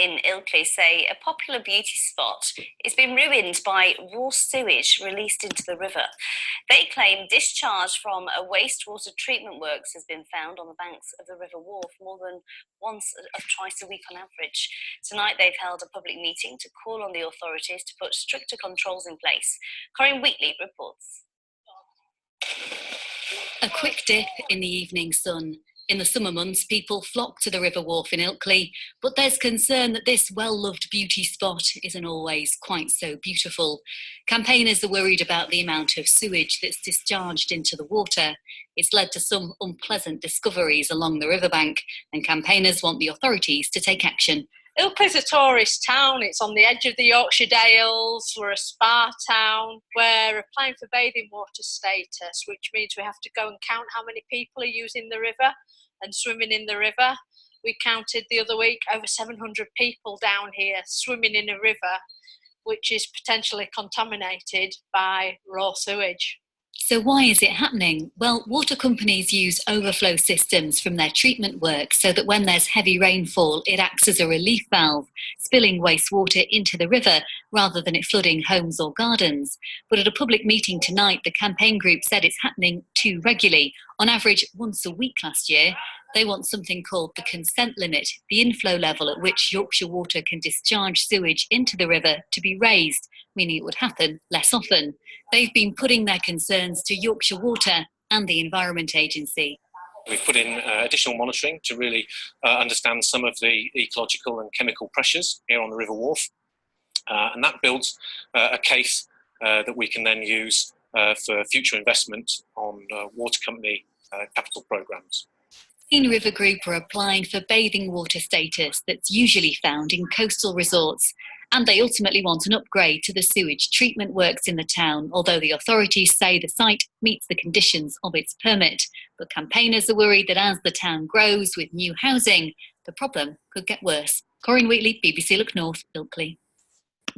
in Ilkley say a popular beauty spot is being ruined by raw sewage released into the river. They claim discharge from a wastewater treatment works has been found on the banks of the River Wharfe more than once or twice a week on average. Tonight they've held a public meeting to call on the authorities to put stricter controls in place. Corinne Wheatley reports. A quick dip in the evening sun. In the summer months, people flock to the River Wharfe in Ilkley, but there's concern that this well-loved beauty spot isn't always quite so beautiful. Campaigners are worried about the amount of sewage that's discharged into the water. It's led to some unpleasant discoveries along the riverbank, and campaigners want the authorities to take action. Ilkley's a tourist town. It's on the edge of the Yorkshire Dales. We're a spa town. We're applying for bathing water status, which means we have to go and count how many people are using the river and swimming in the river. We counted the other week over 700 people down here swimming in a river which is potentially contaminated by raw sewage. So why is it happening? Well, water companies use overflow systems from their treatment work so that when there's heavy rainfall, it acts as a relief valve, spilling wastewater into the river rather than it flooding homes or gardens. But at a public meeting tonight, the campaign group said it's happening too regularly, on average once a week last year. They want something called the consent limit, the inflow level at which Yorkshire Water can discharge sewage into the river, to be raised, meaning it would happen less often. They've been putting their concerns to Yorkshire Water and the Environment Agency. We've put in additional monitoring to really understand some of the ecological and chemical pressures here on the River Wharfe, and that builds a case that we can then use for future investment on water company capital programmes. Clean River Group are applying for bathing water status that's usually found in coastal resorts, and they ultimately want an upgrade to the sewage treatment works in the town, although the authorities say the site meets the conditions of its permit. But campaigners are worried that as the town grows with new housing, the problem could get worse. Corinne Wheatley, BBC Look North, Ilkley.